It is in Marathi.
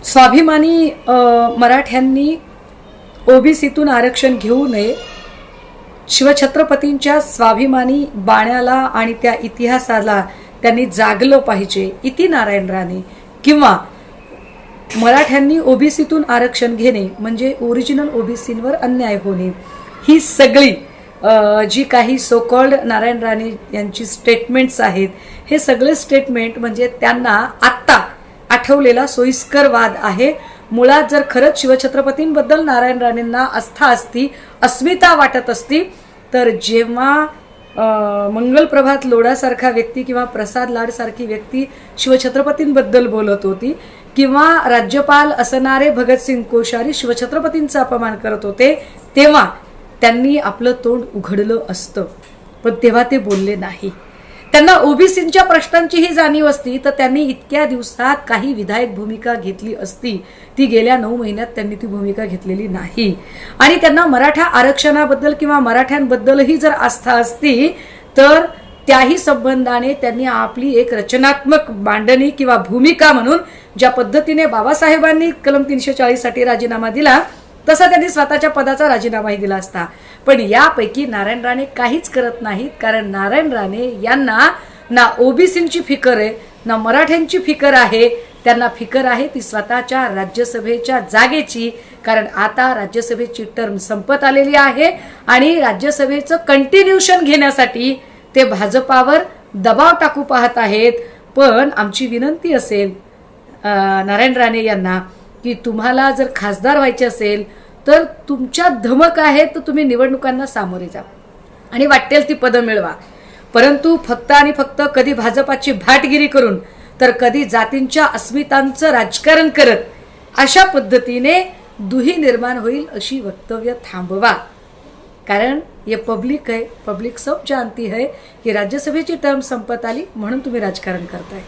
स्वाभिमानी मराठ्यांनी ओबीसीतून आरक्षण घेऊ नये, शिवछत्रपतींच्या स्वाभिमानी बाण्याला आणि त्या इतिहासाला त्यांनी जागलं पाहिजे इति नारायण राणे, किंवा मराठ्यांनी ओबीसीतून आरक्षण घेणे म्हणजे ओरिजिनल ओबीसींवर अन्याय होणे, ही सगळी जी काही सो कॉल्ड नारायण राणे यांची स्टेटमेंट्स आहेत, हे सगळे स्टेटमेंट म्हणजे त्यांना आत्ता आठवलेला सोयीस्कर वाद आहे. मुळात जर खरंच शिवछत्रपतींबद्दल नारायण राणेंना आस्था असती, अस्मिता वाटत असती, तर जेव्हा मंगलप्रभात लोढासारखा व्यक्ती किंवा प्रसाद लाड सारखी व्यक्ती शिवछत्रपतींबद्दल बोलत होती, किंवा राज्यपाल असणारे भगतसिंग कोश्यारी शिवछत्रपतींचा अपमान करत होते, तेव्हा त्यांनी आपलं तोंड उघडलं असतं. पण तेव्हा ते बोलले नाही. त्यांना ओबीसींच्या प्रश्नांचीही जाणीव असती तर त्यांनी इतक्या दिवसात काही विधायक भूमिका घेतली असती. ती गेल्या 9 महिन्यात त्यांनी ती भूमिका घेतलेली नाही. आणि त्यांना मराठा आरक्षणाबद्दल किंवा मराठ्यांबद्दलही जर आस्था असती तर त्याही संबंधाने त्यांनी आपली एक रचनात्मक मांडणी किंवा भूमिका म्हणून ज्या पद्धतीने बाबासाहेबांनी कलम 340 साठी राजीनामा दिला तसा त्यांनी स्वतःच्या पदाचा राजीनामाही दिला असता. पण यापैकी नारायण राणे काहीच करत नाहीत, कारण नारायण राणे यांना ना ओबीसींची फिकर आहे ना मराठ्यांची फिकर आहे. त्यांना फिकर आहे ती स्वतःच्या राज्यसभेच्या जागेची, कारण आता राज्यसभेची टर्म संपत आलेली आहे आणि राज्यसभेचं कंटिन्यूशन घेण्यासाठी ते भाजपावर दबाव टाकू पाहत आहेत. पण आमची विनंती असेल नारायण राणे यांना की तुम्हाला जर खासदार व्हायचे असेल तर तुमच्या धमक आहे तर तुम्ही निवडणुकांना सामोरे जा आणि वाटेल ती पदं मिळवा. परंतु फक्त आणि फक्त कधी भाजपाची भाटगिरी करून तर कधी जातींच्या अस्मितांचं राजकारण करत अशा पद्धतीने दुही निर्माण होईल अशी वक्तव्य थांबवा. कारण ये पब्लिक है, पब्लिक सब जानती है की राज्यसभेची टर्म संपत आली म्हणून तुम्ही राजकारण करताय.